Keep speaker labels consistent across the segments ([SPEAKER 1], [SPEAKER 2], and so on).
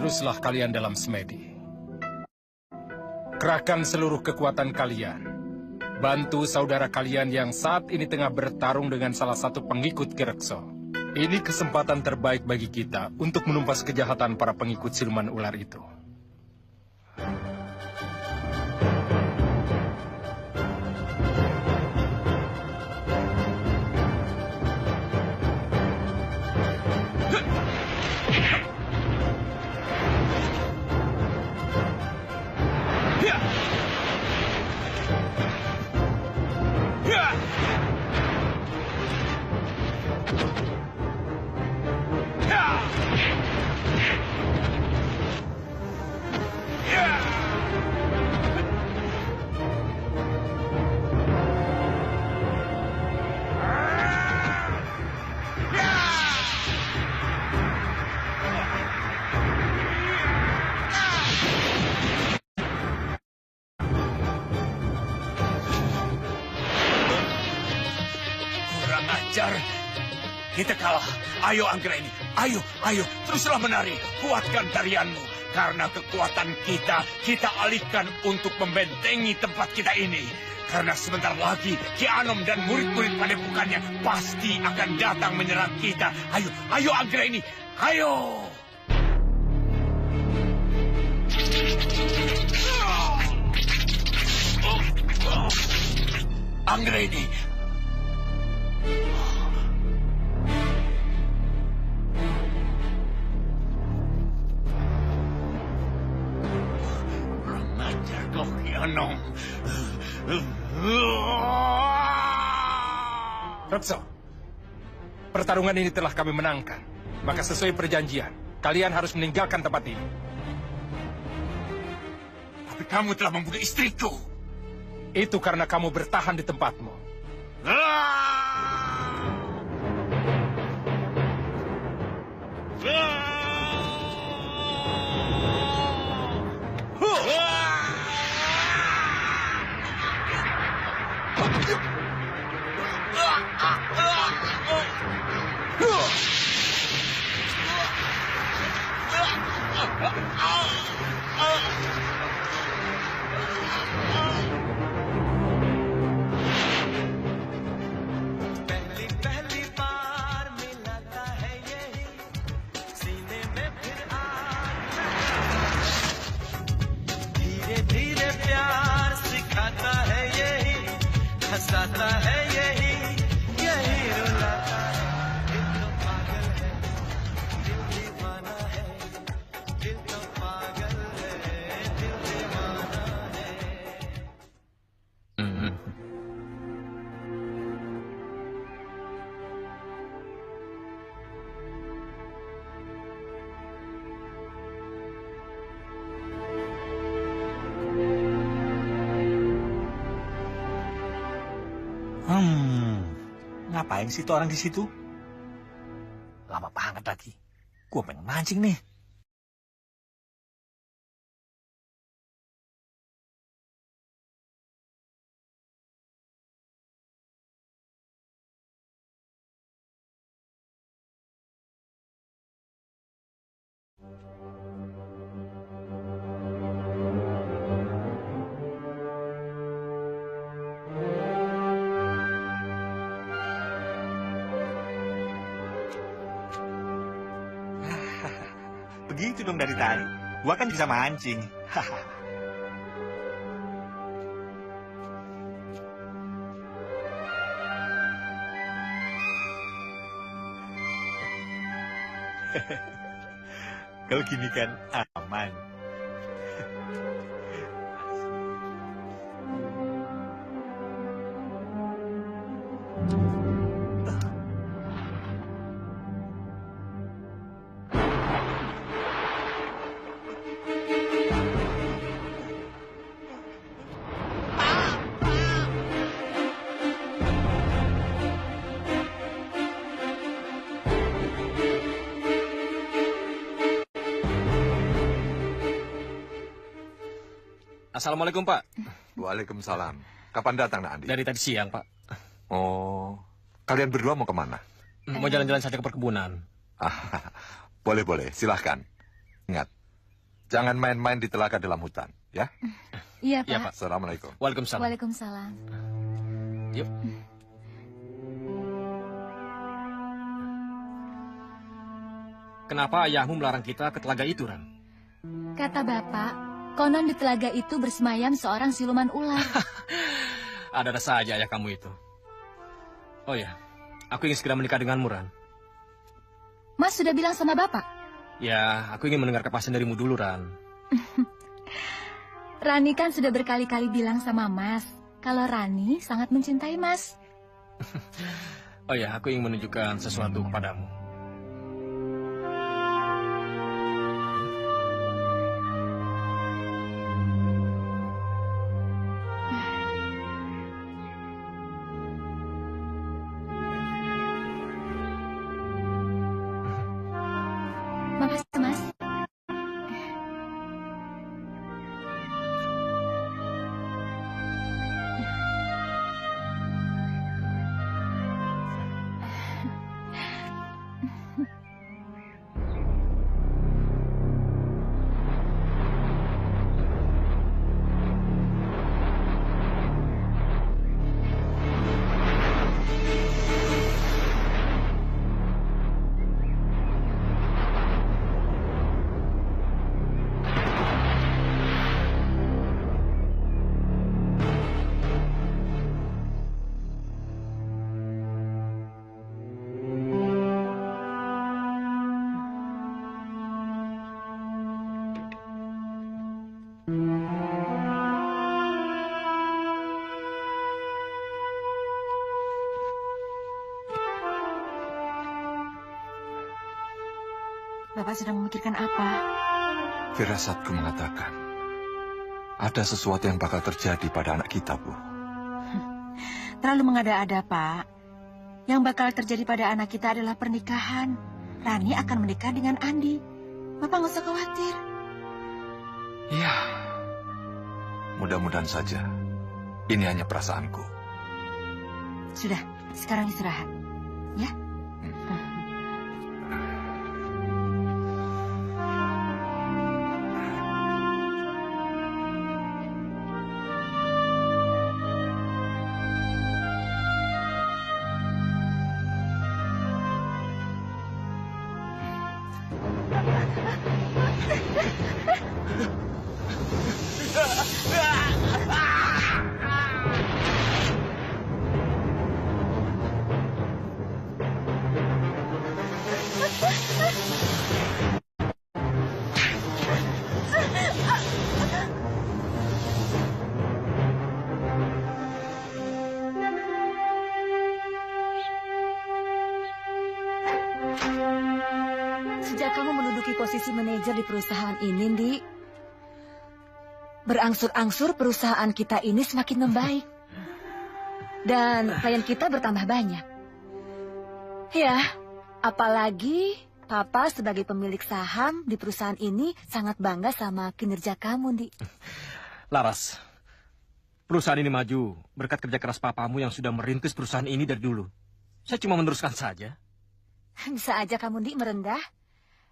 [SPEAKER 1] Teruslah kalian dalam semedi. Kerahkan seluruh kekuatan kalian. Bantu saudara kalian yang saat ini tengah bertarung dengan salah satu pengikut Gerekso. Ini kesempatan terbaik bagi kita untuk menumpas kejahatan para pengikut siluman ular itu.
[SPEAKER 2] Kita kalah. Ayo Anggraini. Ayo. Teruslah menari. Kuatkan tarianmu. Karena kekuatan kita alihkan untuk membentengi tempat kita ini. Karena sebentar lagi Ki Anom dan murid-murid padepokannya pasti akan datang menyerang kita. Ayo Anggraini, ayo! Anggraini. Kurang ajar kau, Ki Anom.
[SPEAKER 1] Rekso, pertarungan ini telah kami menangkan. Maka sesuai perjanjian, kalian harus meninggalkan tempat ini.
[SPEAKER 2] Tapi kamu telah membunuh istriku.
[SPEAKER 1] Itu karena kamu bertahan di tempatmu.
[SPEAKER 3] हंसाता है यही यही रुलाता है दिल तो पागल है दिल दीवाना है दिल तो पागल है दिल दीवाना है
[SPEAKER 4] Ngapain sih tuh orang di situ? Lama banget lagi. Gue pengen mancing nih. Begitu dong dari tadi. Gua kan bisa mancing. Kalau gini kan aman.
[SPEAKER 5] Assalamualaikum, Pak.
[SPEAKER 6] Waalaikumsalam. Kapan datang, Nak Andi?
[SPEAKER 5] Dari tadi siang, Pak.
[SPEAKER 6] Oh, kalian berdua mau kemana?
[SPEAKER 5] Mau jalan-jalan saja ke perkebunan.
[SPEAKER 6] Boleh, silahkan. Ingat, jangan main-main di telaga dalam hutan, ya?
[SPEAKER 7] Iya, Pak.
[SPEAKER 5] Iya, Pak.
[SPEAKER 6] Assalamualaikum.
[SPEAKER 5] Waalaikumsalam.
[SPEAKER 7] Waalaikumsalam.
[SPEAKER 5] Yuk. Kenapa ayahmu melarang kita ke telaga itu, Ran?
[SPEAKER 7] Kata Bapak, konon di telaga itu bersemayam seorang siluman ular.
[SPEAKER 5] Ada-ada saja ayah kamu itu. Oh ya, aku ingin segera menikah denganmu, Ran.
[SPEAKER 7] Mas sudah bilang sama Bapak?
[SPEAKER 5] Ya, aku ingin mendengar kepastian darimu dulu, Ran.
[SPEAKER 7] Rani kan sudah berkali-kali bilang sama Mas, kalau Rani sangat mencintai Mas.
[SPEAKER 5] Oh ya, aku ingin menunjukkan sesuatu kepadamu.
[SPEAKER 7] Makasih, Mas.
[SPEAKER 8] Bapak sedang memikirkan apa?
[SPEAKER 6] Firasatku mengatakan, ada sesuatu yang bakal terjadi pada anak kita, Bu.
[SPEAKER 8] Terlalu mengada-ada, Pak. Yang bakal terjadi pada anak kita adalah pernikahan. Rani akan menikah dengan Andi. Bapak nggak usah khawatir.
[SPEAKER 6] Ya, mudah-mudahan saja. Ini hanya perasaanku.
[SPEAKER 8] Sudah, sekarang istirahat. Ya?
[SPEAKER 9] Sejak kamu menduduki posisi manajer di perusahaan ini, Ndi, berangsur-angsur perusahaan kita ini semakin membaik. Dan klien kita bertambah banyak. Ya, apalagi Papa sebagai pemilik saham di perusahaan ini sangat bangga sama kinerja kamu, Ndi.
[SPEAKER 5] Laras, perusahaan ini maju berkat kerja keras papamu yang sudah merintis perusahaan ini dari dulu. Saya cuma meneruskan saja.
[SPEAKER 9] Bisa aja kamu, Ndi, merendah.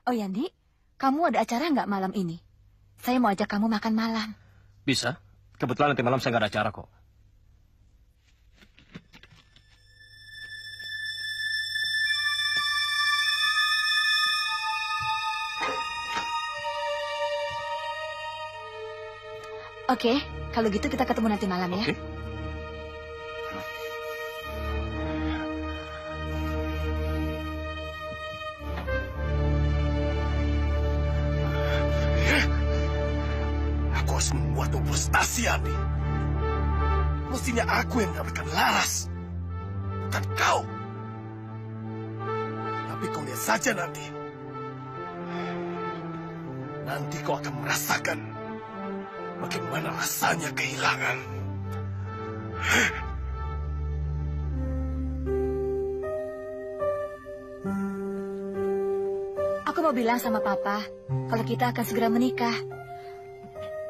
[SPEAKER 9] Oh ya, Ndi, kamu ada acara nggak malam ini? Saya mau ajak kamu makan malam.
[SPEAKER 5] Bisa. Kebetulan nanti malam saya nggak ada acara kok.
[SPEAKER 9] Oke, kalau gitu kita ketemu nanti malam ya.
[SPEAKER 5] Oke.
[SPEAKER 2] Aku harus membuatmu frustasi, Andi. Mestinya aku yang mendapatkan Laras, bukan kau. Tapi kau lihat saja nanti. Nanti kau akan merasakan bagaimana rasanya kehilangan.
[SPEAKER 9] Aku mau bilang sama Papa kalau kita akan segera menikah.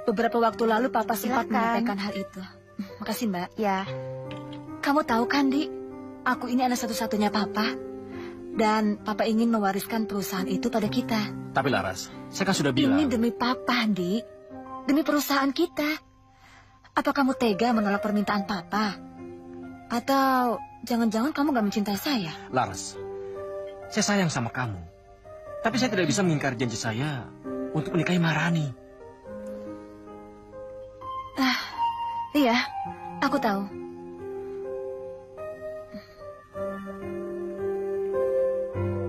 [SPEAKER 9] Beberapa waktu lalu Papa sempat menyampaikan hal itu. Makasih, Mbak. Ya. Kamu tahu kan, Di, aku ini anak satu-satunya Papa. Dan Papa ingin mewariskan perusahaan itu pada kita.
[SPEAKER 5] Tapi Laras, saya kan sudah bilang.
[SPEAKER 9] Ini demi Papa, Di. Demi perusahaan kita. Apa kamu tega menolak permintaan Papa? Atau jangan-jangan kamu gak mencintai saya?
[SPEAKER 5] Laras, saya sayang sama kamu. Tapi saya tidak bisa mengingkari janji saya untuk menikahi Maharani.
[SPEAKER 9] Iya, aku tahu.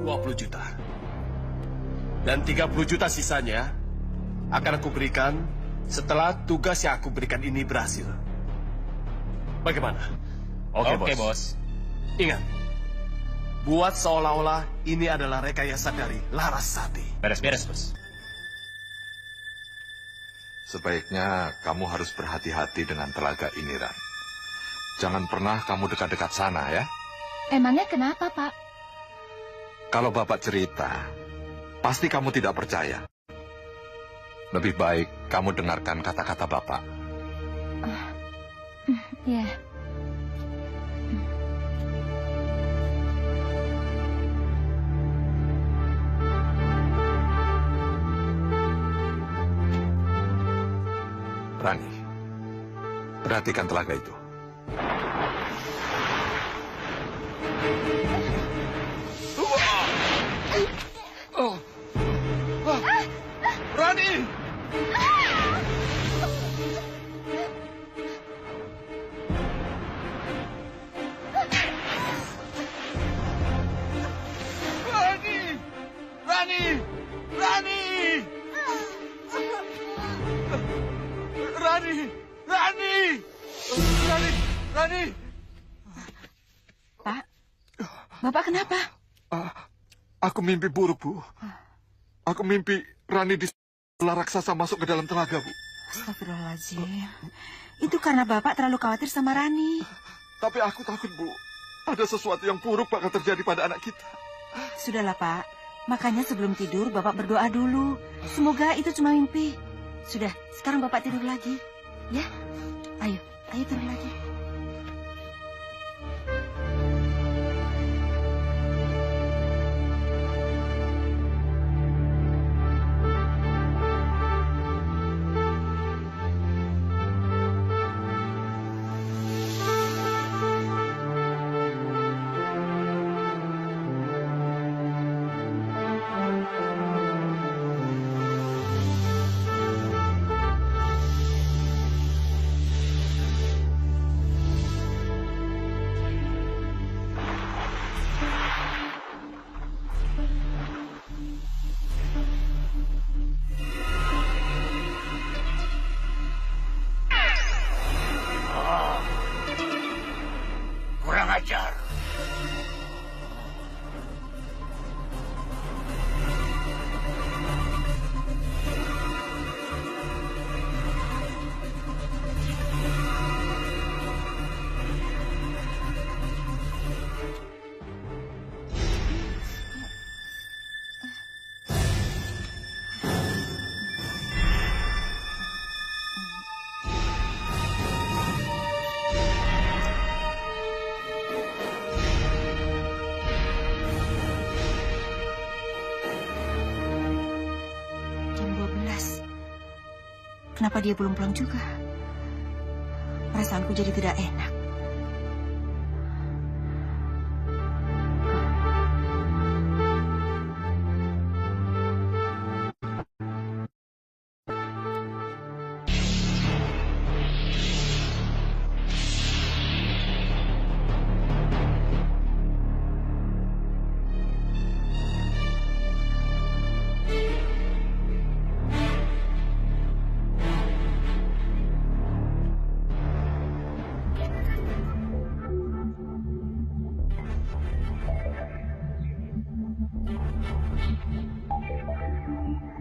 [SPEAKER 2] 20 juta. Dan 30 juta sisanya akan aku berikan setelah tugas yang aku berikan ini berhasil. Bagaimana?
[SPEAKER 5] Oke, bos.
[SPEAKER 2] Ingat, buat seolah-olah ini adalah rekayasa dari Larasati.
[SPEAKER 5] Beres, bos.
[SPEAKER 6] Sebaiknya kamu harus berhati-hati dengan telaga ini, Ran. Jangan pernah kamu dekat-dekat sana, ya.
[SPEAKER 7] Emangnya kenapa, Pak?
[SPEAKER 6] Kalau Bapak cerita, pasti kamu tidak percaya. Lebih baik kamu dengarkan kata-kata Bapak.
[SPEAKER 7] Ya.
[SPEAKER 6] Rani, perhatikan telaga itu.
[SPEAKER 2] Rani! Rani!
[SPEAKER 8] Pak, Bapak kenapa?
[SPEAKER 6] Aku mimpi buruk, Bu. Aku mimpi Rani di raksasa masuk ke dalam telaga, Bu.
[SPEAKER 8] Astagfirullahaladzim. Itu karena Bapak terlalu khawatir sama Rani.
[SPEAKER 6] Tapi aku takut, Bu. Ada sesuatu yang buruk bakal terjadi pada anak kita.
[SPEAKER 8] Sudahlah, Pak. Makanya sebelum tidur Bapak berdoa dulu. Semoga itu cuma mimpi. Sudah, sekarang Bapak tidur lagi. Ya? Ayo tidur lagi.
[SPEAKER 2] Kurang ajar.
[SPEAKER 8] Kenapa dia belum pulang juga? Perasaanku jadi tidak enak.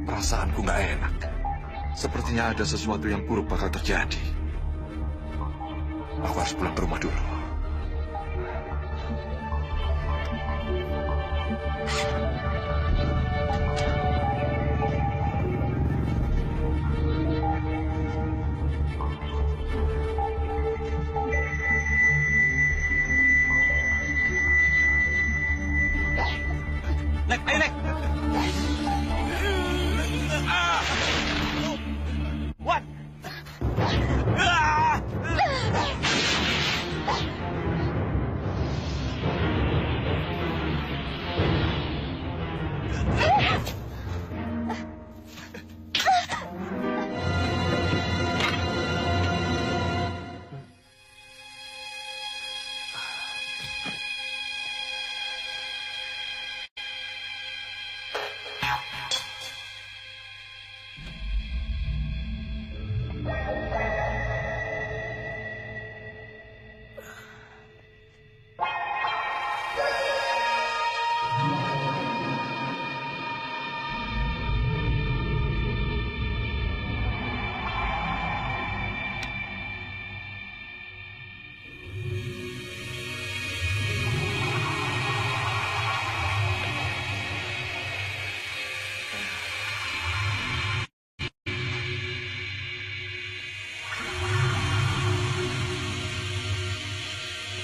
[SPEAKER 6] Perasaanku nggak enak. Sepertinya ada sesuatu yang buruk bakal terjadi. Aku harus pulang ke rumah dulu.
[SPEAKER 4] Nek, ayo Nek. What?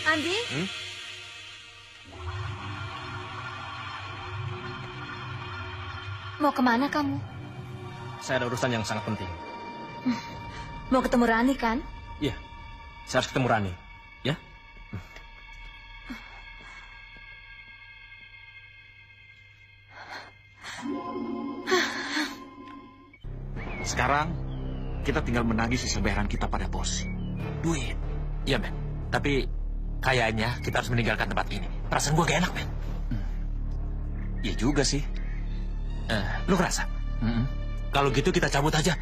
[SPEAKER 9] Andi? Mau kemana kamu?
[SPEAKER 5] Saya ada urusan yang sangat penting.
[SPEAKER 9] Mau ketemu Rani kan?
[SPEAKER 5] Iya, saya harus ketemu Rani. Ya?
[SPEAKER 4] Sekarang kita tinggal menagih sisa bayaran kita pada bos. Duit.
[SPEAKER 5] Iya, Ben. Tapi kayaknya kita harus meninggalkan tempat ini. Perasaan gue gak enak, Ben.
[SPEAKER 4] Iya juga sih.
[SPEAKER 5] Lu ngerasa? Kalau gitu kita cabut aja.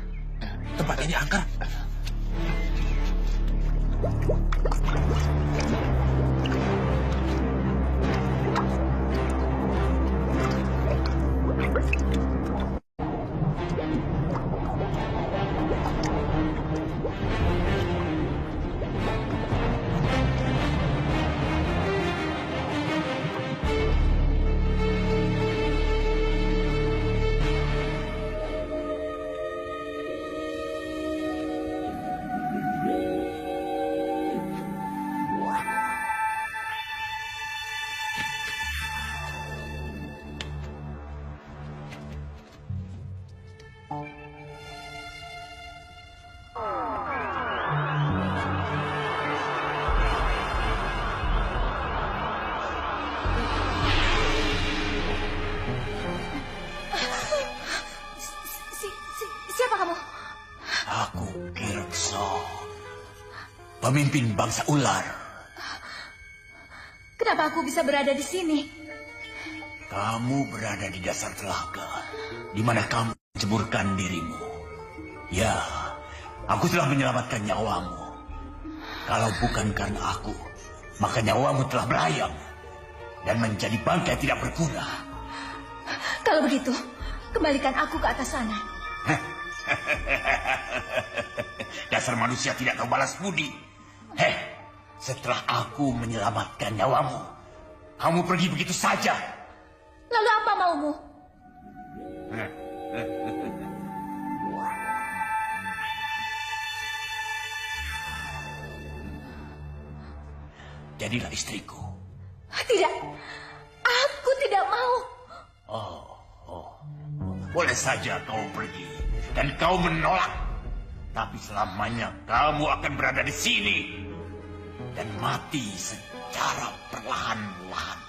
[SPEAKER 5] Tempat ini angker.
[SPEAKER 2] Aku Kirekso, pemimpin bangsa ular.
[SPEAKER 9] Kenapa aku bisa berada di sini?
[SPEAKER 2] Kamu berada di dasar telaga, di mana kamu menceburkan dirimu. Ya, aku telah menyelamatkan nyawamu. Kalau bukan karena aku, maka nyawamu telah melayang dan menjadi bangkai tidak berguna.
[SPEAKER 9] Kalau begitu, kembalikan aku ke atas sana.
[SPEAKER 2] Dasar manusia tidak tahu balas budi. Setelah aku menyelamatkan nyawamu, kamu pergi begitu saja.
[SPEAKER 9] Lalu apa maumu?
[SPEAKER 2] Jadilah istriku.
[SPEAKER 9] Tidak, aku tidak mau.
[SPEAKER 2] Boleh saja kau pergi dan kau menolak. Tapi selamanya kamu akan berada di sini dan mati secara perlahan-lahan.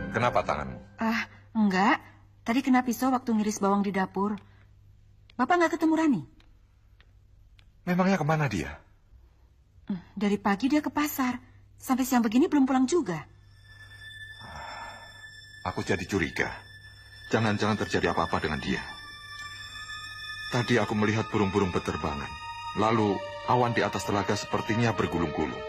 [SPEAKER 6] Kenapa tanganmu?
[SPEAKER 8] Enggak. Tadi kena pisau waktu ngiris bawang di dapur. Bapak nggak ketemu Rani?
[SPEAKER 6] Memangnya kemana dia?
[SPEAKER 8] Dari pagi dia ke pasar. Sampai siang begini belum pulang juga.
[SPEAKER 6] Aku jadi curiga. Jangan-jangan terjadi apa-apa dengan dia. Tadi aku melihat burung-burung berterbangan. Lalu awan di atas telaga sepertinya bergulung-gulung.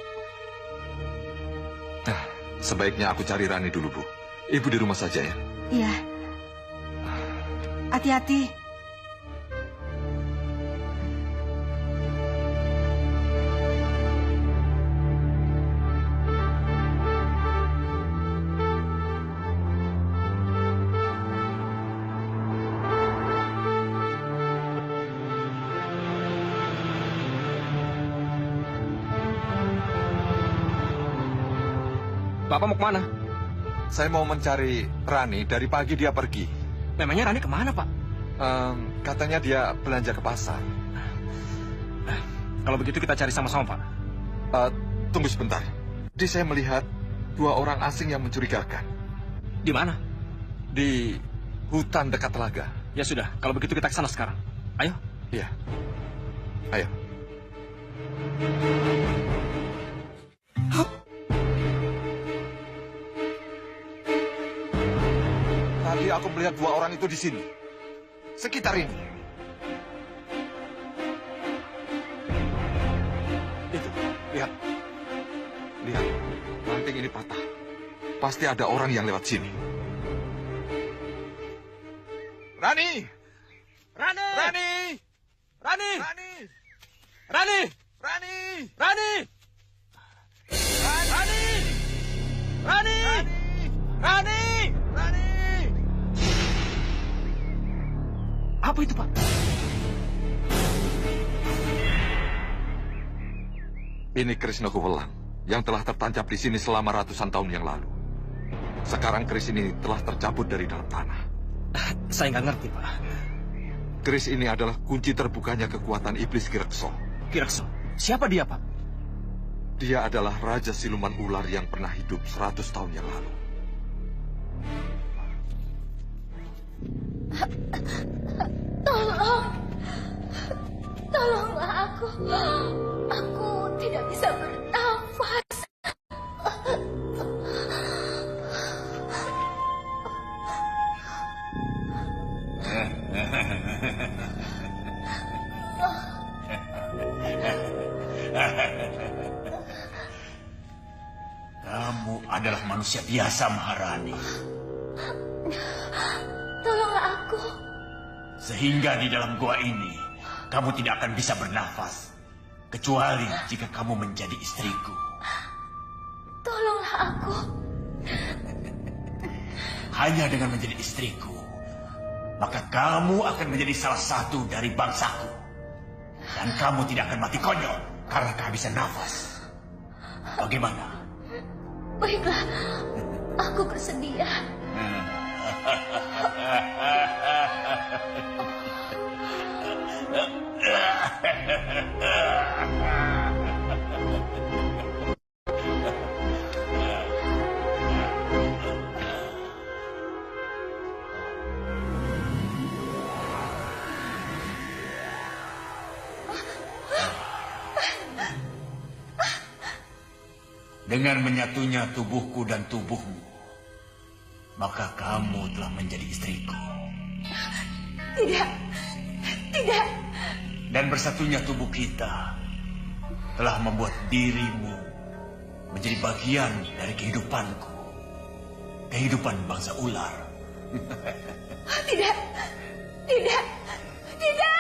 [SPEAKER 6] Sebaiknya aku cari Rani dulu, Bu. Ibu di rumah saja ya?
[SPEAKER 8] Iya. Hati-hati.
[SPEAKER 5] Bapak mau kemana?
[SPEAKER 6] Saya mau mencari Rani, dari pagi dia pergi.
[SPEAKER 5] Memangnya Rani kemana, Pak?
[SPEAKER 6] Katanya dia belanja ke pasar.
[SPEAKER 5] Kalau begitu kita cari sama-sama, Pak.
[SPEAKER 6] Tunggu sebentar. Tadi saya melihat 2 orang asing yang mencurigakan.
[SPEAKER 5] Di mana?
[SPEAKER 6] Di hutan dekat telaga.
[SPEAKER 5] Ya sudah, kalau begitu kita ke sana sekarang. Ayo.
[SPEAKER 6] Iya. Ayo. Tadi aku melihat 2 orang itu di sini. Sekitar ini. Itu, lihat. Lihat, ranting ini patah. Pasti ada orang yang lewat sini. Rani!
[SPEAKER 5] Rani!
[SPEAKER 6] Rani!
[SPEAKER 5] Rani!
[SPEAKER 6] Rani!
[SPEAKER 5] Rani!
[SPEAKER 6] Rani!
[SPEAKER 5] Rani! Rani! Rani! Rani!
[SPEAKER 6] Rani!
[SPEAKER 5] Apa itu, Pak?
[SPEAKER 6] Ini Krishna Kuwelang yang telah tertancap di sini selama ratusan tahun yang lalu. Sekarang keris ini telah tercabut dari dalam tanah.
[SPEAKER 5] Saya nggak ngerti, Pak.
[SPEAKER 6] Keris ini adalah kunci terbukanya kekuatan iblis Kirekso.
[SPEAKER 5] Kirekso? Siapa dia, Pak?
[SPEAKER 6] Dia adalah raja siluman ular yang pernah hidup 100 tahun yang lalu.
[SPEAKER 9] Tolong. Tolonglah aku. Aku tidak bisa bernafas.
[SPEAKER 2] adalah manusia biasa, Maharani.
[SPEAKER 7] Tolonglah aku.
[SPEAKER 2] Sehingga di dalam gua ini, kamu tidak akan bisa bernafas. Kecuali jika kamu menjadi istriku.
[SPEAKER 7] Tolonglah aku.
[SPEAKER 2] Hanya dengan menjadi istriku, maka kamu akan menjadi salah satu dari bangsaku. Dan kamu tidak akan mati konyol karena kehabisan nafas. Bagaimana?
[SPEAKER 7] Baiklah, aku bersedia.
[SPEAKER 2] Dengan menyatunya tubuhku dan tubuhmu, maka kamu telah menjadi istriku.
[SPEAKER 7] Tidak, tidak.
[SPEAKER 2] Dan bersatunya tubuh kita telah membuat dirimu menjadi bagian dari kehidupanku. Kehidupan bangsa ular.
[SPEAKER 7] Tidak, tidak, tidak.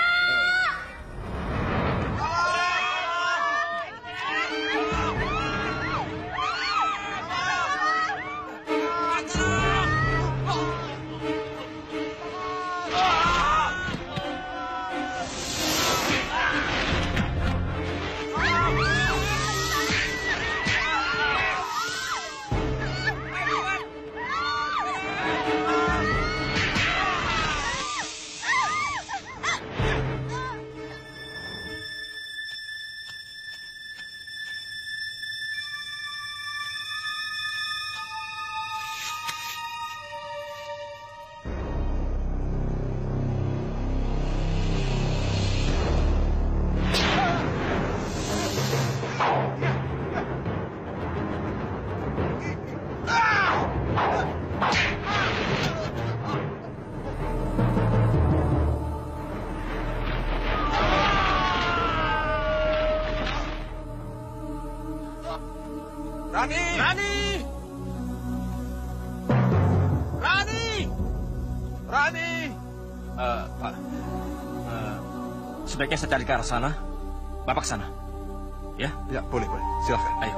[SPEAKER 5] Rani! Rani! Rani! Rani! Pak. Sebaiknya saya cari ke arah sana. Bapak sana. Ya?
[SPEAKER 6] Ya, boleh. Silahkan.
[SPEAKER 5] Ayo.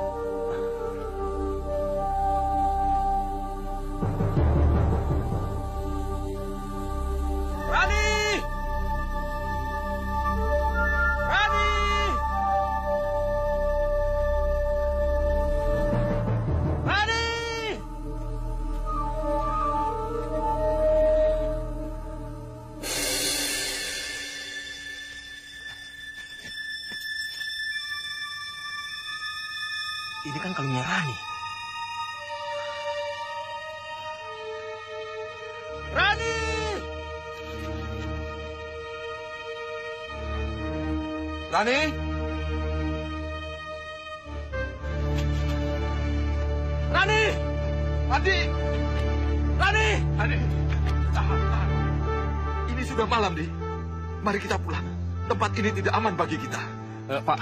[SPEAKER 5] Rani! Rani! Rani! Ini kan kalungnya Rani. Rani!
[SPEAKER 6] Rani!
[SPEAKER 5] Rani!
[SPEAKER 6] Adi!
[SPEAKER 5] Rani!
[SPEAKER 6] Adi! Tahan. Ini sudah malam, Di. Mari kita pulang. Tempat ini tidak aman bagi kita.
[SPEAKER 5] Pak,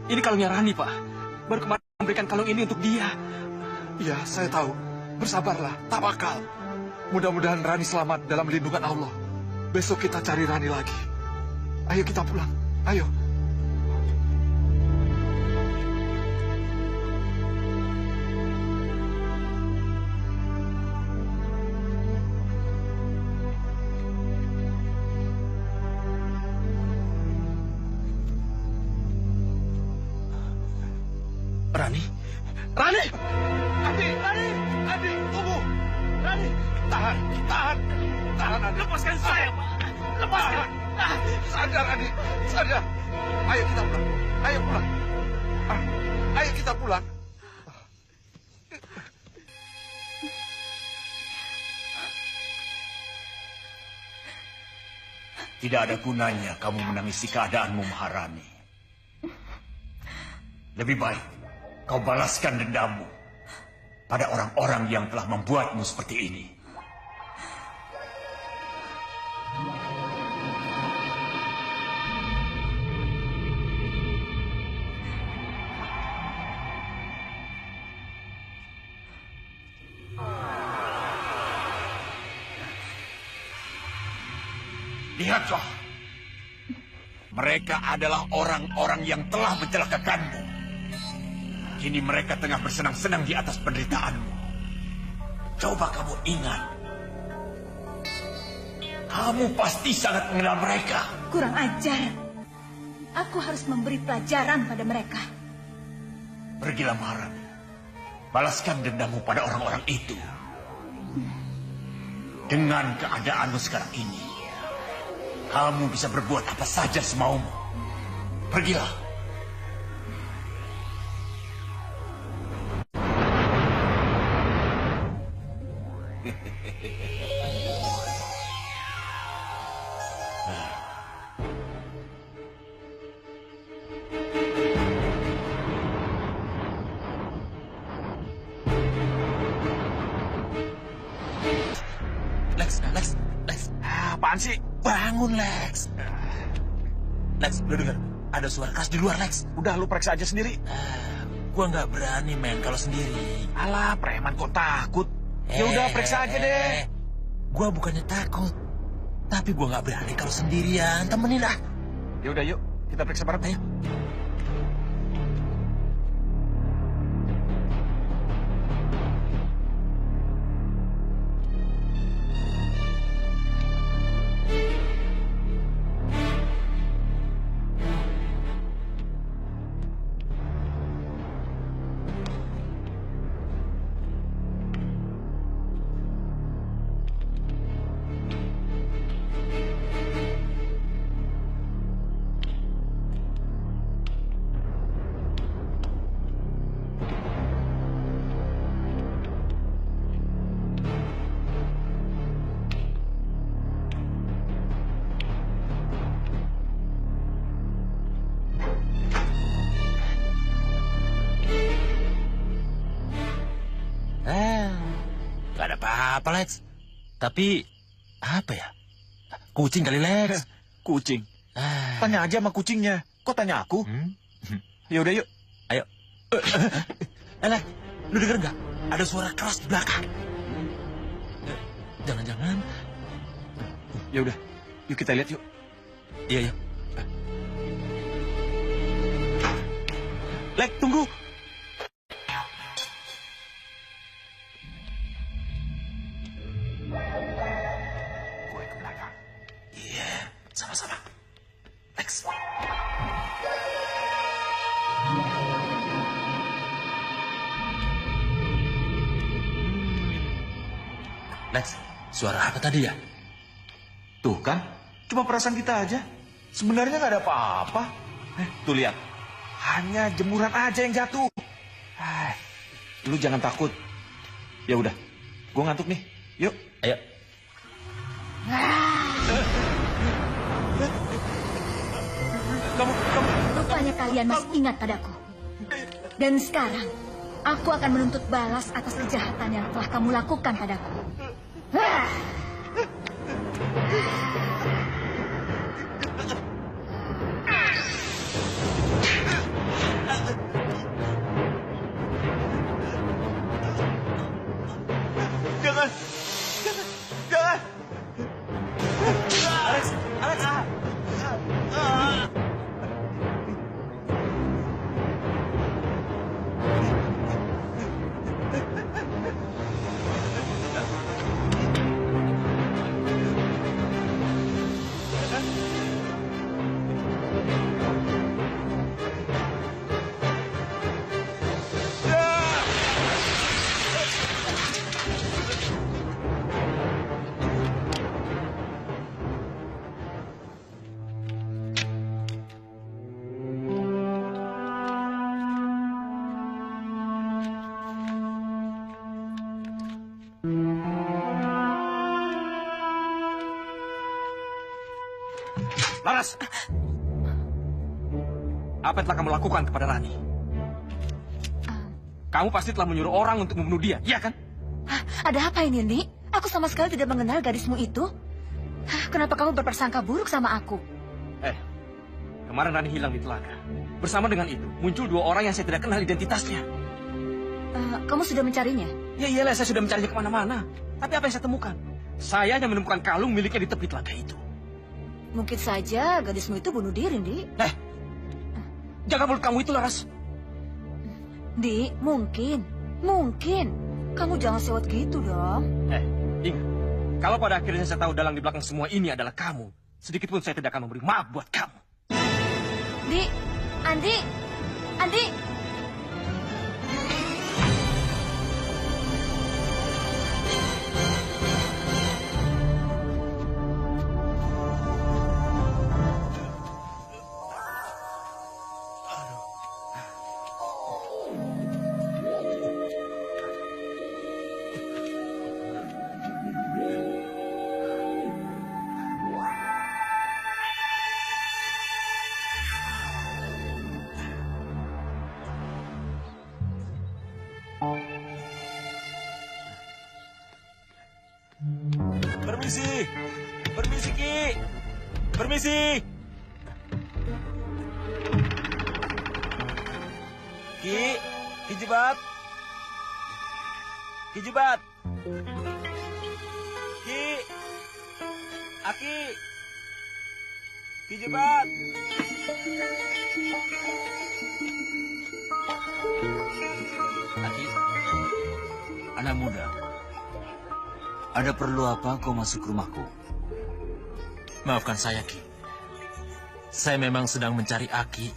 [SPEAKER 5] ini kalungnya Rani, Pak. Baru kemarin memberikan kalung ini untuk dia.
[SPEAKER 6] Iya, saya tahu. Bersabarlah, tawakal. Mudah-mudahan Rani selamat dalam lindungan Allah. Besok kita cari Rani lagi. Ayo kita pulang. Ayo.
[SPEAKER 5] Rani? Rani!
[SPEAKER 6] Adi! Adi, tunggu!
[SPEAKER 5] Rani!
[SPEAKER 6] Tahan, Adi.
[SPEAKER 5] Lepaskan saya, Pak! Lepaskan!
[SPEAKER 6] Sadar, Adi. Sadar. Ayo kita pulang. Ayo pulang. Ayo kita pulang.
[SPEAKER 2] Tidak ada gunanya kamu menangisi keadaanmu, Maharani. Lebih baik kau balaskan dendammu pada orang-orang yang telah membuatmu seperti ini. Lihatlah. Mereka adalah orang-orang yang telah mencelakakanmu. Kini mereka tengah bersenang-senang di atas penderitaanmu. Coba kamu ingat. Kamu pasti sangat mengenal mereka.
[SPEAKER 9] Kurang ajar. Aku harus memberi pelajaran pada mereka.
[SPEAKER 2] Pergilah Maharani. Balaskan dendammu pada orang-orang itu. Dengan keadaanmu sekarang ini, kamu bisa berbuat apa saja semaumu. Pergilah.
[SPEAKER 4] Lex. Apaan sih? Bangun, Lex. Lex, lu denger? Ada suara keras di luar, Lex. Udah, lu periksa aja sendiri. Gua nggak berani, men, kalau sendiri. Alah, preman kok takut? Ya udah, periksa aja deh. Gua bukannya takut, tapi gua nggak berani kalau sendirian. Temenin ah. Ya udah, yuk. Kita periksa bareng, ayo. Gak ada apa-apa, Lex. Tapi, apa ya? Kucing kali, Lex. Kucing? Tanya aja sama kucingnya. Kok tanya aku? Yaudah, yuk. Ayo. Lex, lu denger nggak? Ada suara keras di belakang. Jangan-jangan. Yaudah, yuk kita lihat yuk. Iya, yuk. Lex, tunggu. Sama-sama. Lex. Lex, suara apa tadi ya? Tuh kan, cuma perasaan kita aja. Sebenarnya nggak ada apa-apa. Tuh lihat, hanya jemuran aja yang jatuh. Lu jangan takut. Ya udah, gue ngantuk nih. Yuk, ayo. Kamu.
[SPEAKER 9] Rupanya kalian masih ingat padaku. Dan sekarang, aku akan menuntut balas atas kejahatan yang telah kamu lakukan padaku.
[SPEAKER 4] Jangan. Alex. Laras! Apa yang telah kamu lakukan kepada Rani? Kamu pasti telah menyuruh orang untuk membunuh dia, iya kan?
[SPEAKER 9] Ada apa ini, Li? Aku sama sekali tidak mengenal gadismu itu. Kenapa kamu berprasangka buruk sama aku?
[SPEAKER 5] Kemarin Rani hilang di telaga. Bersama dengan itu, muncul dua orang yang saya tidak kenal identitasnya.
[SPEAKER 9] Kamu sudah mencarinya?
[SPEAKER 5] Ya iyalah, saya sudah mencarinya kemana-mana. Tapi apa yang saya temukan? Saya hanya menemukan kalung miliknya di tepi telaga itu.
[SPEAKER 9] Mungkin saja gadismu itu bunuh diri, Di.
[SPEAKER 5] Jaga mulut kamu itu, Laras.
[SPEAKER 9] Di, mungkin. Kamu jangan sewot gitu dong.
[SPEAKER 5] Ingat, kalau pada akhirnya saya tahu dalang di belakang semua ini adalah kamu, sedikit pun saya tidak akan memberi maaf buat kamu.
[SPEAKER 9] Di, Andi.
[SPEAKER 4] Permisi, Ki. Permisi. Ki Jebat. Ki. Aki. Ki Jebat.
[SPEAKER 2] Aki, anak muda. Ada perlu apa kau masuk rumahku?
[SPEAKER 4] Maafkan saya, Ki. Saya memang sedang mencari Aki.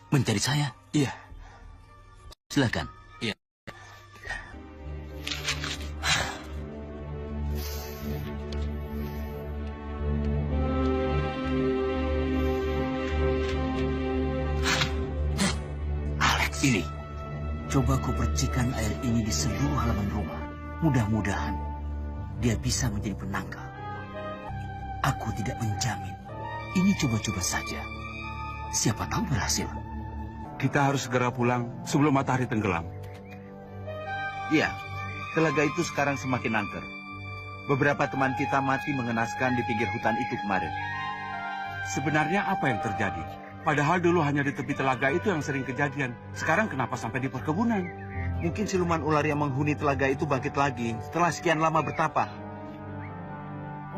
[SPEAKER 2] Mencari saya?
[SPEAKER 4] Iya.
[SPEAKER 2] Silakan.
[SPEAKER 4] Iya.
[SPEAKER 2] Alex. Ini. Coba kau percikan air ini di seluruh halaman rumah. Mudah-mudahan dia bisa menjadi penangkal. Aku tidak menjamin. Ini coba-coba saja. Siapa tahu berhasil.
[SPEAKER 10] Kita harus segera pulang sebelum matahari tenggelam.
[SPEAKER 11] Iya, telaga itu sekarang semakin angker. Beberapa teman kita mati mengenaskan di pinggir hutan itu kemarin.
[SPEAKER 10] Sebenarnya apa yang terjadi? Padahal dulu hanya di tepi telaga itu yang sering kejadian. Sekarang kenapa sampai di perkebunan?
[SPEAKER 11] Mungkin siluman ular yang menghuni telaga itu bangkit lagi setelah sekian lama bertapa.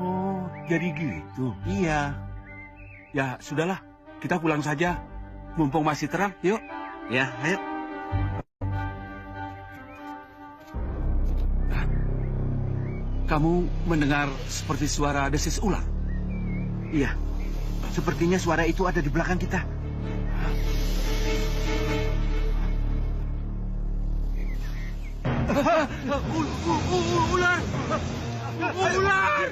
[SPEAKER 10] Oh, jadi gitu.
[SPEAKER 11] Iya.
[SPEAKER 10] Ya, sudahlah. Kita pulang saja. Mumpung masih terang, yuk.
[SPEAKER 11] Ya, ayo.
[SPEAKER 10] Kamu mendengar seperti suara desis ular?
[SPEAKER 11] Iya. Sepertinya suara itu ada di belakang kita.
[SPEAKER 10] Ular! Ular!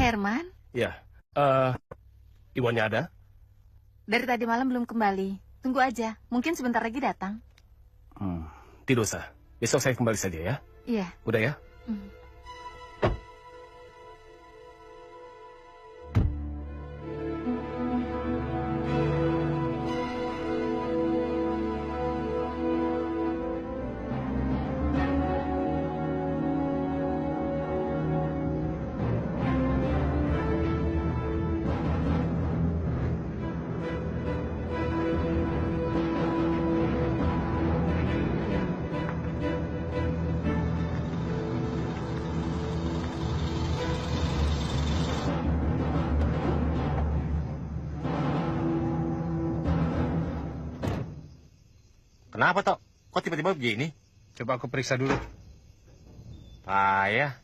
[SPEAKER 8] Herman?
[SPEAKER 12] Ya, Iwannya ada?
[SPEAKER 8] Dari tadi malam belum kembali. Tunggu aja, mungkin sebentar lagi datang.
[SPEAKER 12] Tidak usah. Besok saya kembali saja ya.
[SPEAKER 8] Iya.
[SPEAKER 12] Udah ya?
[SPEAKER 4] Kenapa, Tok? Kok tiba-tiba begini?
[SPEAKER 1] Coba aku periksa dulu.
[SPEAKER 4] Payah.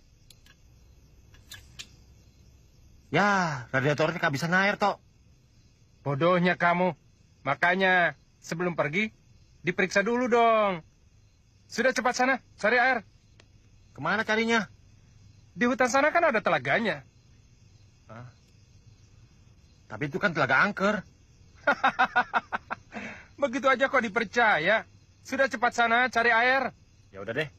[SPEAKER 4] Ya, radiatornya kehabisan air, Tok.
[SPEAKER 1] Bodohnya kamu. Makanya, sebelum pergi, diperiksa dulu dong. Sudah cepat sana, cari air.
[SPEAKER 4] Kemana carinya?
[SPEAKER 1] Di hutan sana kan ada telaganya.
[SPEAKER 4] Tapi itu kan telaga angker.
[SPEAKER 1] Begitu aja kok dipercaya. Sudah cepat sana cari air.
[SPEAKER 5] Ya udah deh.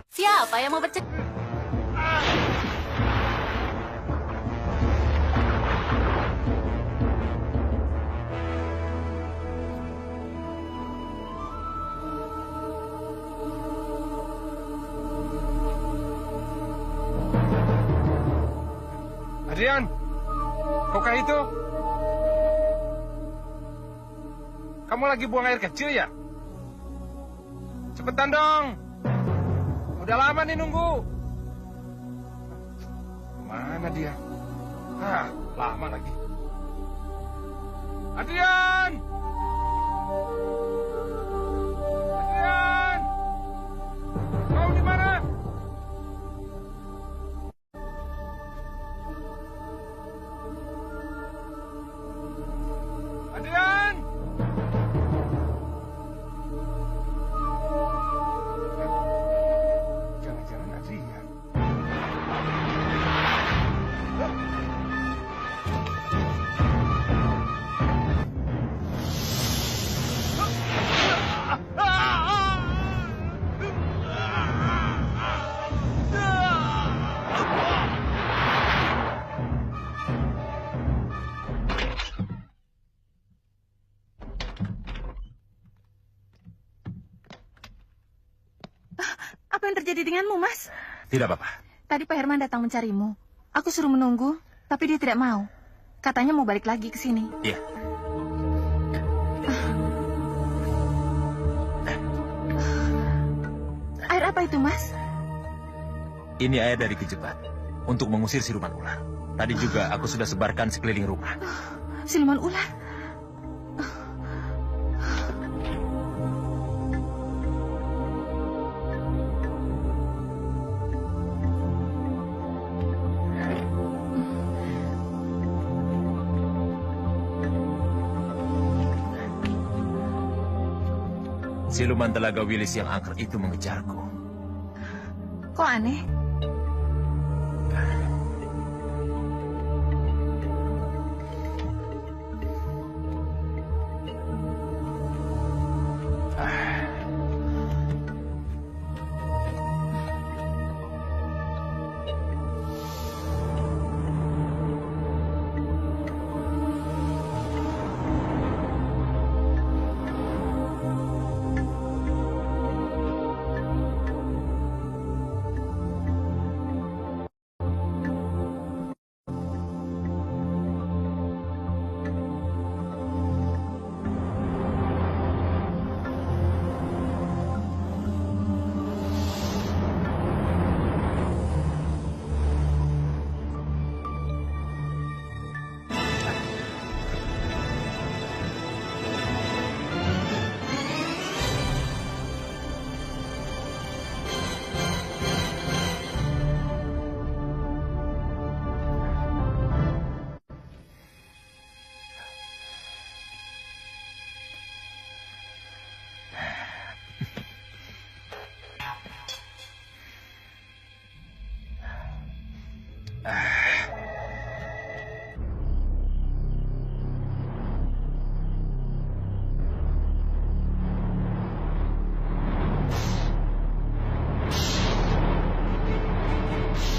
[SPEAKER 7] Siapa yang mau bercek?
[SPEAKER 1] Adrian, kokah itu? Kamu lagi buang air kecil ya? Cepetan dong. Udah lama nih nunggu. Mana dia? Lama lagi. Adrian! Adrian! Kau di mana? Adrian! Jangan-jangan Adrian.
[SPEAKER 8] Apa yang terjadi denganmu, Mas?
[SPEAKER 4] Tidak apa-apa.
[SPEAKER 8] Tadi Pak Herman datang mencarimu. Aku suruh menunggu, tapi dia tidak mau. Katanya mau balik lagi ke sini.
[SPEAKER 4] Iya.
[SPEAKER 8] Air apa itu, Mas?
[SPEAKER 4] Ini air dari kejebat untuk mengusir siluman ular. Tadi juga aku sudah sebarkan sekeliling rumah.
[SPEAKER 8] Siluman ular?
[SPEAKER 4] Siluman Telaga Wilis yang angker itu mengejarku.
[SPEAKER 8] Kok aneh?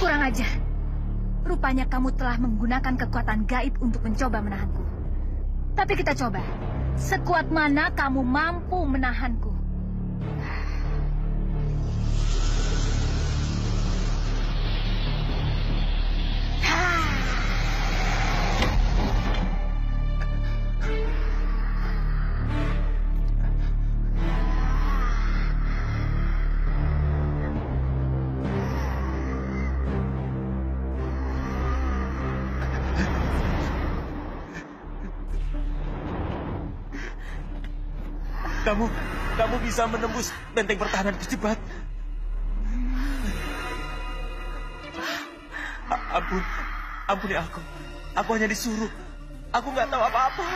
[SPEAKER 9] Kurang ajar. Rupanya kamu telah menggunakan kekuatan gaib untuk mencoba menahanku. Tapi kita coba. Sekuat mana kamu mampu menahanku?
[SPEAKER 4] Kamu bisa menembus benteng pertahanan Kejebat. Ampuni aku. Aku hanya disuruh. Aku nggak tahu apa-apa.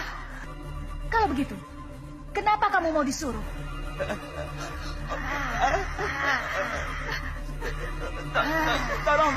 [SPEAKER 9] Kalau begitu, kenapa kamu mau disuruh?
[SPEAKER 4] Tolong.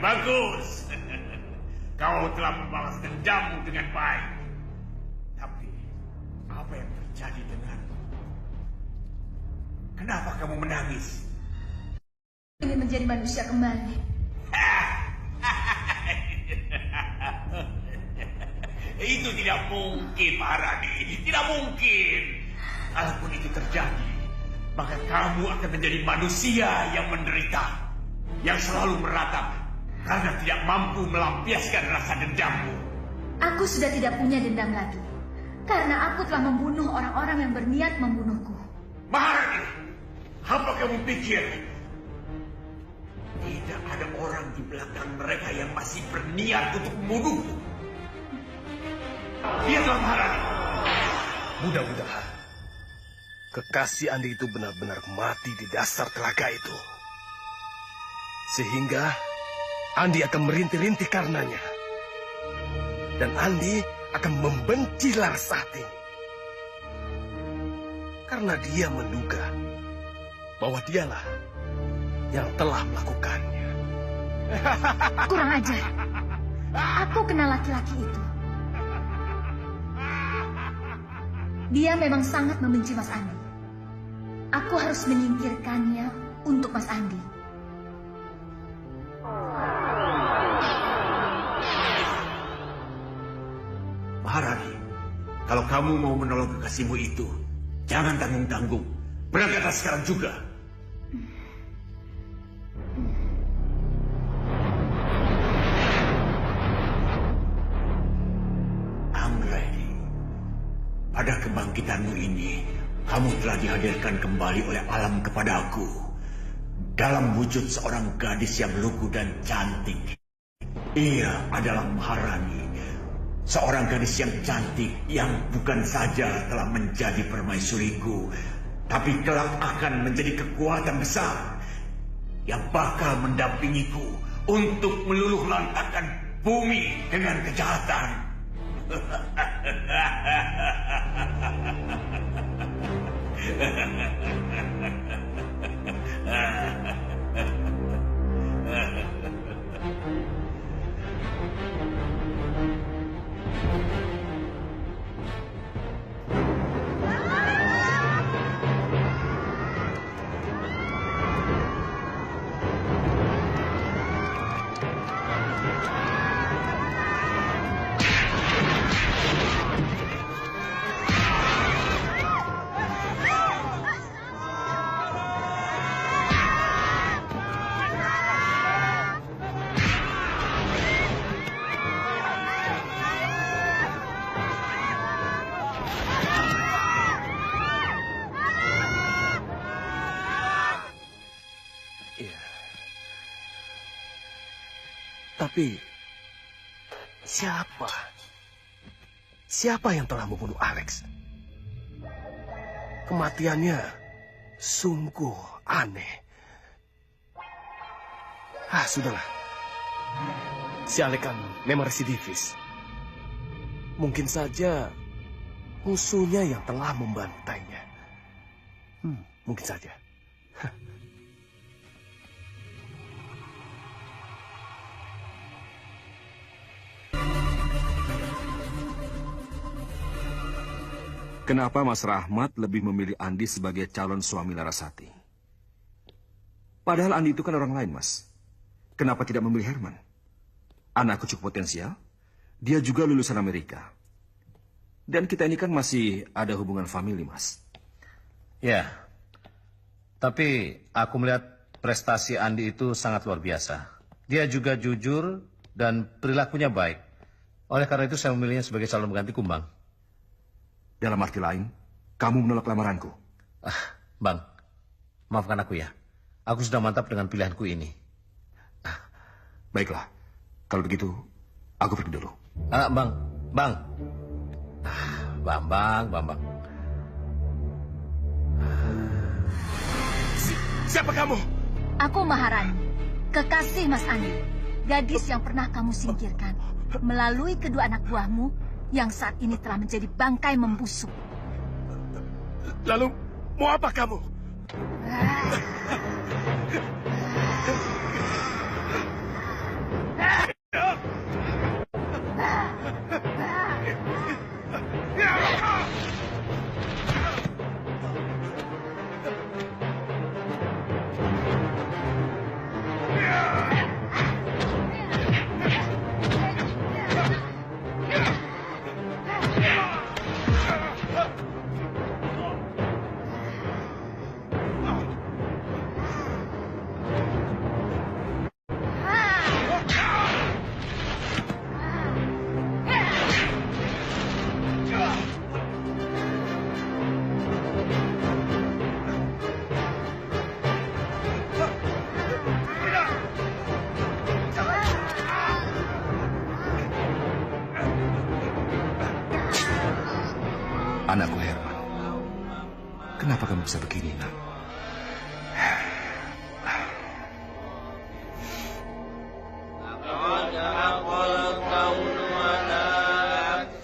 [SPEAKER 2] Bagus. Kau telah membalas dendammu dengan baik. Tapi, apa yang terjadi denganmu? Kenapa kamu menangis?
[SPEAKER 9] Ingin menjadi manusia kembali.
[SPEAKER 2] Itu tidak mungkin, Maharani. Tidak mungkin. Kalaupun itu terjadi, maka kamu akan menjadi manusia yang menderita, yang selalu meratap karena tidak mampu melampiaskan rasa dendammu.
[SPEAKER 9] Aku sudah tidak punya dendam lagi, karena aku telah membunuh orang-orang yang berniat membunuhku.
[SPEAKER 2] Maharani, apa kamu pikir tidak ada orang di belakang mereka yang masih berniat untuk membunuhmu? Lihatlah, Maharani.
[SPEAKER 12] Mudah-mudahan kekasih Andi itu benar-benar mati di dasar telaga itu. Sehingga Andi akan merintih-rintih karenanya. Dan Andi akan membenci Larasati. Karena dia menduga bahwa dialah yang telah melakukannya.
[SPEAKER 9] Kurang ajar. Aku kenal laki-laki itu. Dia memang sangat membenci Mas Andi. Aku harus menyingkirkannya untuk Mas Andi.
[SPEAKER 2] Maharani, kalau kamu mau menolong kekasihmu itu, jangan tanggung-tanggung. Berangkatlah sekarang juga. Anggraini, pada kebangkitanmu ini, kamu telah dihadirkan kembali oleh alam kepadaku dalam wujud seorang gadis yang lugu dan cantik. Ia adalah Maharani, seorang gadis yang cantik yang bukan saja telah menjadi permaisuriku, tapi kelak akan menjadi kekuatan besar yang bakal mendampingiku untuk meluluh lantakkan bumi dengan kejahatan.
[SPEAKER 12] Tapi siapa yang telah membunuh Alex? Kematiannya sungguh aneh. Sudahlah. Si Alex kan memang residivis. Mungkin saja musuhnya yang telah membantainya. Mungkin saja.
[SPEAKER 13] Kenapa Mas Rahmat lebih memilih Andi sebagai calon suami Larasati? Padahal Andi itu kan orang lain, Mas. Kenapa tidak memilih Herman? Anakku cukup potensial. Dia juga lulusan Amerika. Dan kita ini kan masih ada hubungan famili, Mas.
[SPEAKER 14] Ya, tapi aku melihat prestasi Andi itu sangat luar biasa. Dia juga jujur dan perilakunya baik. Oleh karena itu saya memilihnya sebagai calon pengganti Kumbang.
[SPEAKER 13] Dalam arti lain, kamu menolak lamaranku.
[SPEAKER 14] Bang, maafkan aku ya. Aku sudah mantap dengan pilihanku ini.
[SPEAKER 13] Baiklah, kalau begitu, aku pergi dulu.
[SPEAKER 14] Bang. Bambang.
[SPEAKER 12] Siapa kamu?
[SPEAKER 7] Aku Maharani, kekasih Mas Andi. Gadis yang pernah kamu singkirkan melalui kedua anak buahmu yang saat ini telah menjadi bangkai membusuk.
[SPEAKER 12] Lalu, mau apa kamu?
[SPEAKER 13] Anakku Herman, kenapa kamu bisa begini, nak?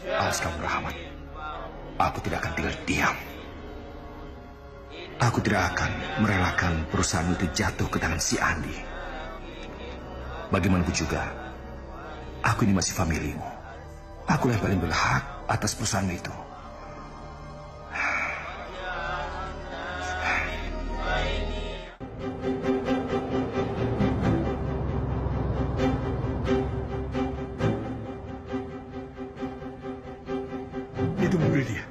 [SPEAKER 13] Awas kamu, Rahmat. Aku tidak akan tinggal diam. Aku tidak akan merelakan perusahaan itu jatuh ke tangan si Andi. Bagaimanapun juga, aku ini masih familimu. Aku yang paling berhak atas perusahaan itu.
[SPEAKER 12] Itu mobil dia.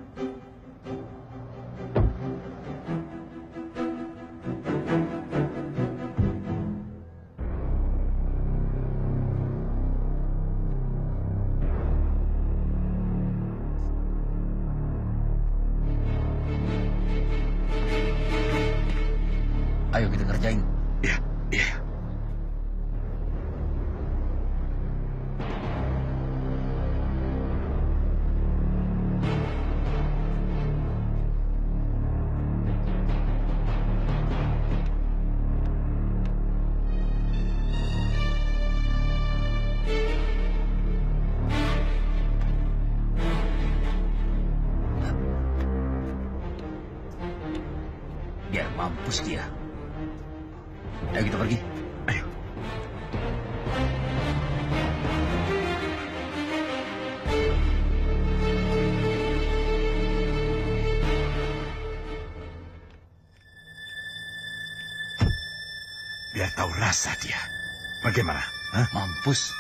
[SPEAKER 14] Ayo kita kerjain.
[SPEAKER 13] Iya.
[SPEAKER 14] Biar mampus dia. Ayo kita pergi.
[SPEAKER 13] Ayo.
[SPEAKER 11] Biar tahu rasa dia. Bagaimana? Hah?
[SPEAKER 14] Mampus.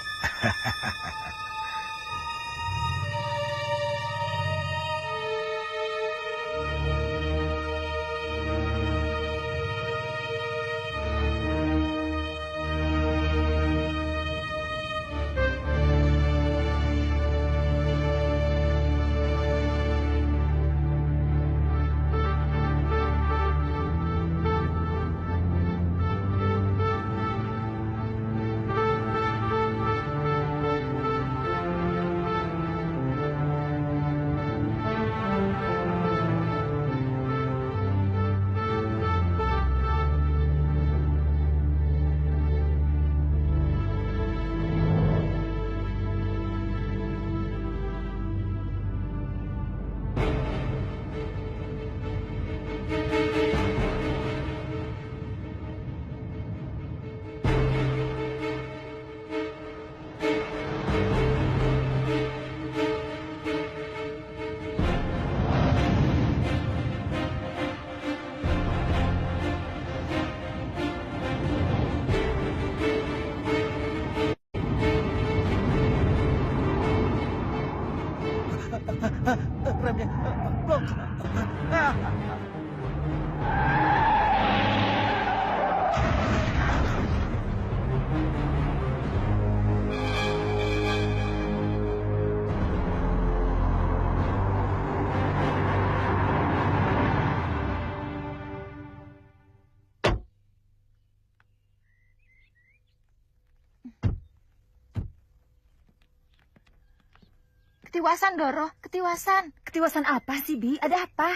[SPEAKER 7] Ketiwasan, Doro. Ketiwasan.
[SPEAKER 9] Ketiwasan apa sih, Bi? Ada apa?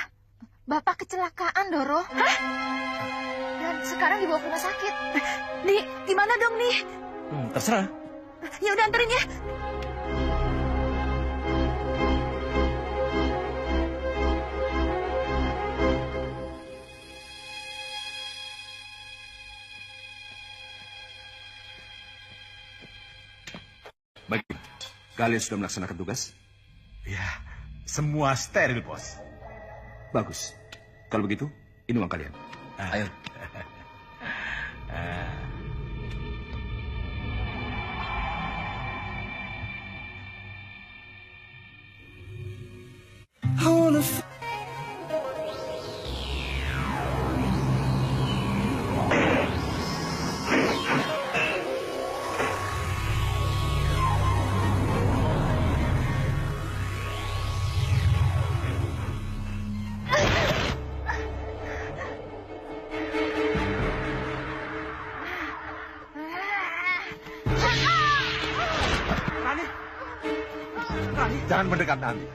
[SPEAKER 7] Bapak kecelakaan, Doro.
[SPEAKER 9] Hah?
[SPEAKER 7] Dan sekarang dibawa ke rumah sakit.
[SPEAKER 9] Nih, gimana dong, nih?
[SPEAKER 5] Terserah.
[SPEAKER 9] Ya udah anterin ya.
[SPEAKER 13] Baik, kalian sudah melaksanakan tugas?
[SPEAKER 11] Ya, semua steril, Bos.
[SPEAKER 13] Bagus. Kalau begitu, ini uang kalian.
[SPEAKER 11] Ayo.
[SPEAKER 6] Jangan mendekat Andi.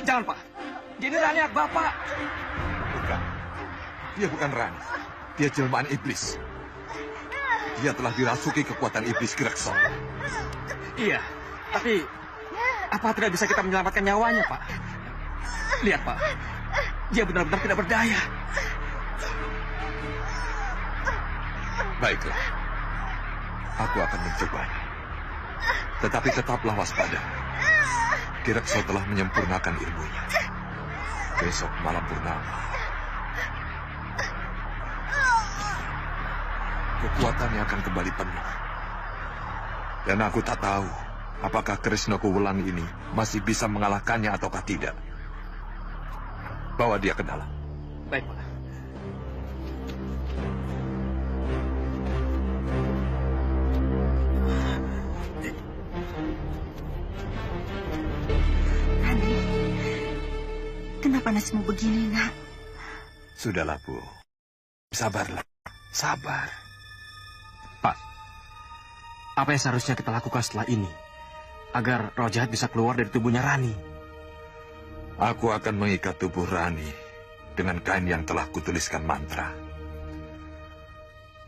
[SPEAKER 5] Jangan, Pak. Dia ini Rani anak Bapak.
[SPEAKER 6] Bukan. Dia bukan Rani. Dia jelmaan iblis. Dia telah dirasuki kekuatan iblis Kirekso.
[SPEAKER 5] Iya, tapi apa tidak bisa kita menyelamatkan nyawanya, Pak? Lihat, Pak. Dia benar-benar tidak berdaya.
[SPEAKER 6] Baiklah. Aku akan mencobanya. Tetapi tetaplah waspada. Kirekso telah menyempurnakan ilmunya. Besok malam purnama, kekuatannya akan kembali penuh. Dan aku tak tahu apakah Krishna Kuwulan ini masih bisa mengalahkannya ataukah tidak. Bawa dia ke dalam.
[SPEAKER 5] Baik, Pak.
[SPEAKER 8] Kenapa nasibmu begini, Nak?
[SPEAKER 6] Sudahlah, Bu. Sabarlah. Sabar.
[SPEAKER 5] Pak, apa yang seharusnya kita lakukan setelah ini? Agar roh jahat bisa keluar dari tubuhnya Rani.
[SPEAKER 6] Aku akan mengikat tubuh Rani dengan kain yang telah kutuliskan mantra.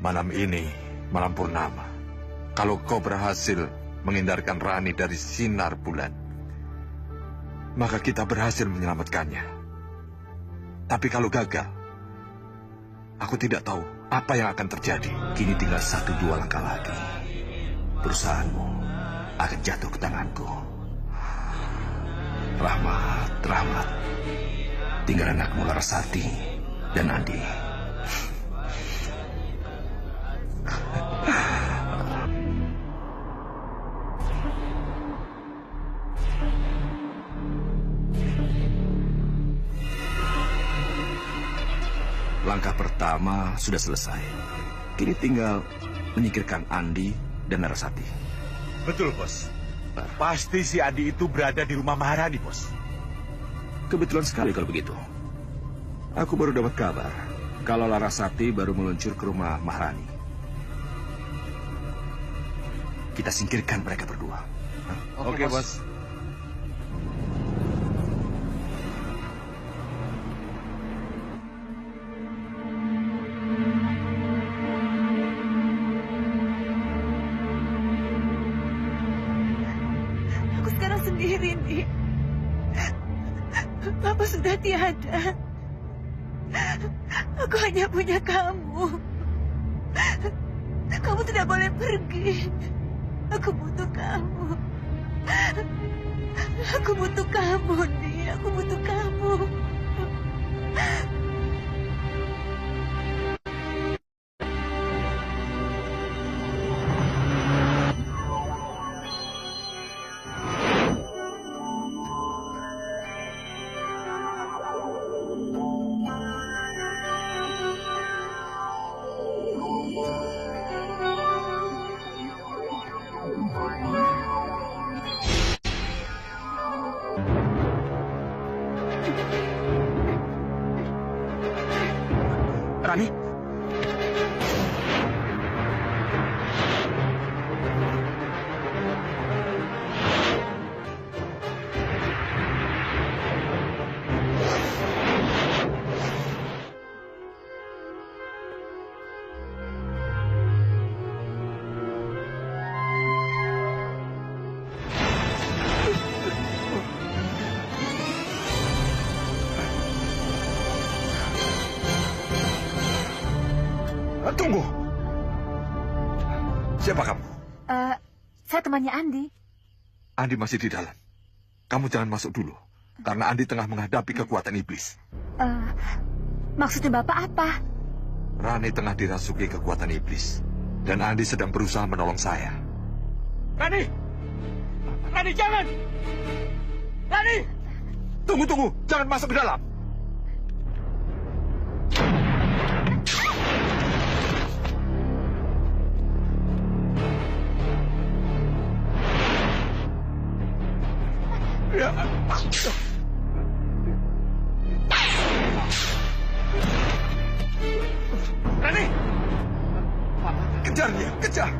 [SPEAKER 6] Malam ini, malam purnama, kalau kau berhasil menghindarkan Rani dari sinar bulan, maka kita berhasil menyelamatkannya. Tapi kalau gagal, aku tidak tahu apa yang akan terjadi.
[SPEAKER 13] Kini tinggal 1-2 langkah lagi. Perusahaanmu akan jatuh ke tanganku. Rahmat. Tinggal anakmu Larasati dan Andi. Langkah pertama sudah selesai. Kini tinggal menyingkirkan Andi dan Larasati.
[SPEAKER 11] Betul, Bos. Pasti si Andi itu berada di rumah Maharani, Bos.
[SPEAKER 13] Kebetulan sekali kalau begitu. Aku baru dapat kabar kalau Larasati baru meluncur ke rumah Maharani. Kita singkirkan mereka berdua.
[SPEAKER 11] Oke, Bos.
[SPEAKER 8] Sendiri nih. Papa sudah tiada. Aku hanya punya kamu. Kamu tidak boleh pergi. Aku butuh kamu. Aku butuh kamu nih. Aku butuh kamu.
[SPEAKER 5] Rani?
[SPEAKER 6] Tunggu. Siapa kamu?
[SPEAKER 9] Saya temannya Andi.
[SPEAKER 6] Andi masih di dalam. Kamu jangan masuk dulu. Karena Andi tengah menghadapi kekuatan iblis.
[SPEAKER 9] Maksudnya Bapak apa?
[SPEAKER 6] Rani tengah dirasuki kekuatan iblis. Dan Andi sedang berusaha menolong saya.
[SPEAKER 5] Rani! Rani, jangan! Rani!
[SPEAKER 6] Tunggu. Jangan masuk ke dalam.
[SPEAKER 5] Rani!
[SPEAKER 6] Kejar dia, kejar!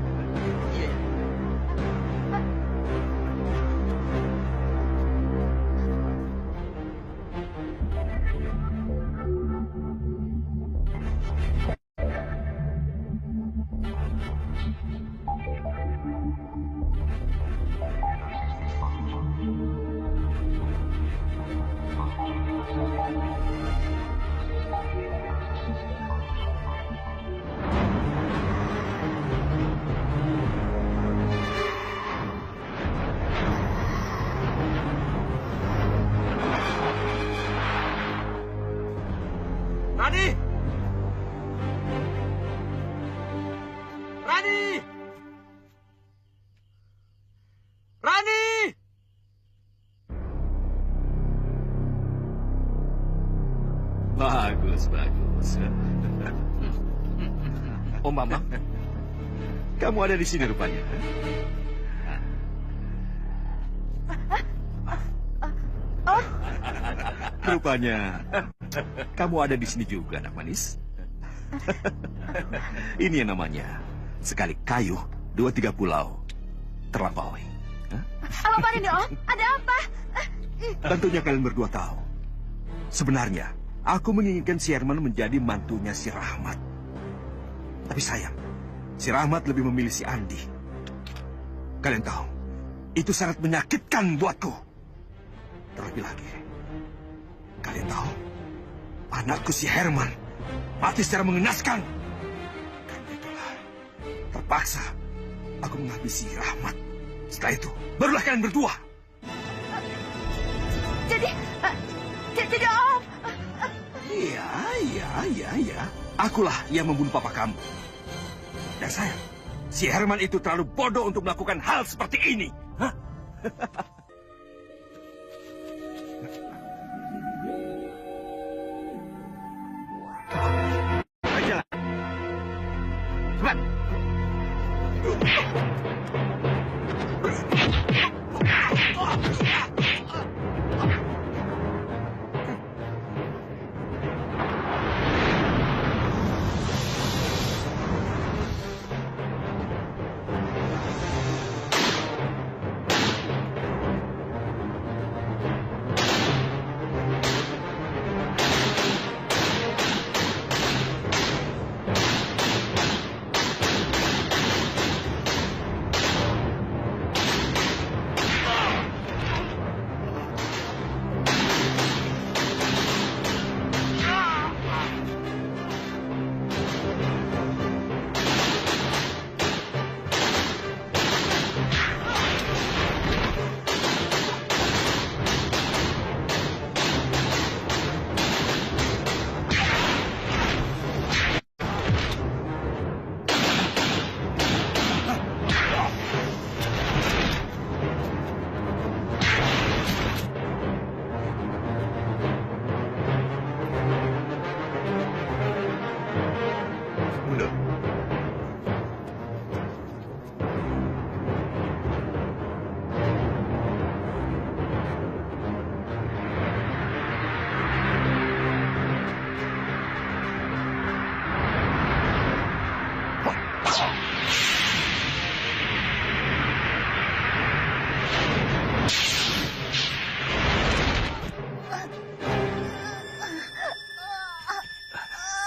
[SPEAKER 5] Rani! Rani! Rani!
[SPEAKER 13] Bagus. Om Mamang, kamu ada di sini rupanya. Rupanya kamu ada di sini juga, anak manis. Ini yang namanya sekali kayu, 2-3 pulau terlampaui.
[SPEAKER 9] Apa ini, Om? Ada apa?
[SPEAKER 13] Tentunya kalian berdua tahu. Sebenarnya, aku menginginkan si Herman menjadi mantunya si Rahmat. Tapi sayang, si Rahmat lebih memilih si Andi. Kalian tahu, itu sangat menyakitkan buatku. Terlebih lagi, kalian tahu, anakku si Herman mati secara mengenaskan. Karena itulah, terpaksa aku menghabisi Rahmat. Setelah itu, barulah kalian berdua.
[SPEAKER 9] Jadi Om.
[SPEAKER 13] Iya. Akulah yang membunuh papa kamu. Dan sayang, si Herman itu terlalu bodoh untuk melakukan hal seperti ini. Hah?
[SPEAKER 10] Ayolah. Cepat.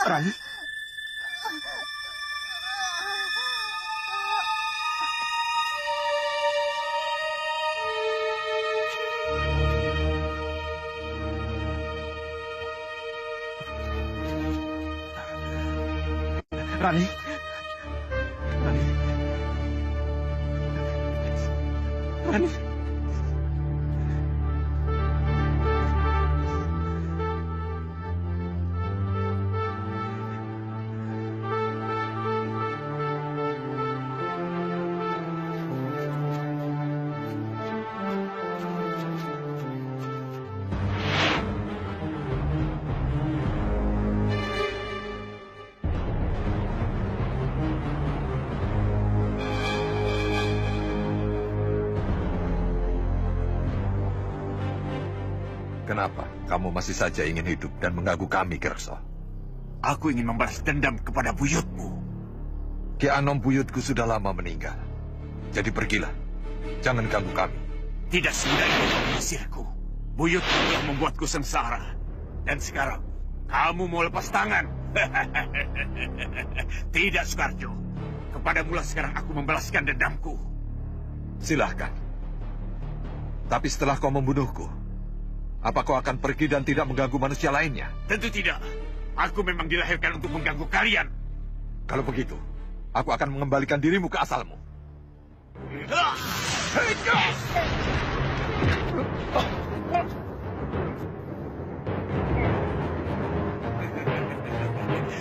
[SPEAKER 5] Rani? Rani?
[SPEAKER 6] Tuhan. Kenapa kamu masih saja ingin hidup dan mengganggu kami, Kirekso?
[SPEAKER 2] Aku ingin membalas dendam kepada buyutmu.
[SPEAKER 6] Ki Anom buyutku sudah lama meninggal. Jadi pergilah. Jangan ganggu kami.
[SPEAKER 2] Tidak semudah itu mengusirku. Buyutku telah membuatku sengsara. Dan sekarang, kamu mau lepas tangan. Tidak, Sukarjo. Kepadamulah sekarang aku membalaskan dendamku.
[SPEAKER 6] Silahkan. Tapi setelah kau membunuhku, apa kau akan pergi dan tidak mengganggu manusia lainnya?
[SPEAKER 2] Tentu tidak. Aku memang dilahirkan untuk mengganggu kalian.
[SPEAKER 6] Kalau begitu, aku akan mengembalikan dirimu ke asalmu.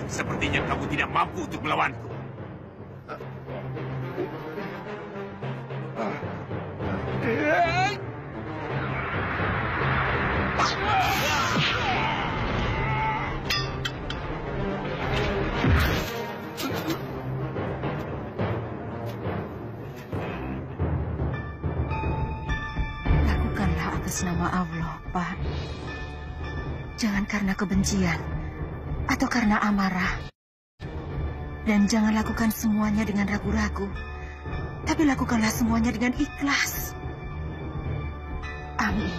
[SPEAKER 2] Sepertinya kamu tidak mampu untuk melawanku.
[SPEAKER 8] Lakukanlah atas nama Allah, Pak. Jangan karena kebencian atau karena amarah. Dan jangan lakukan semuanya dengan ragu-ragu, tapi lakukanlah semuanya dengan ikhlas. Amin.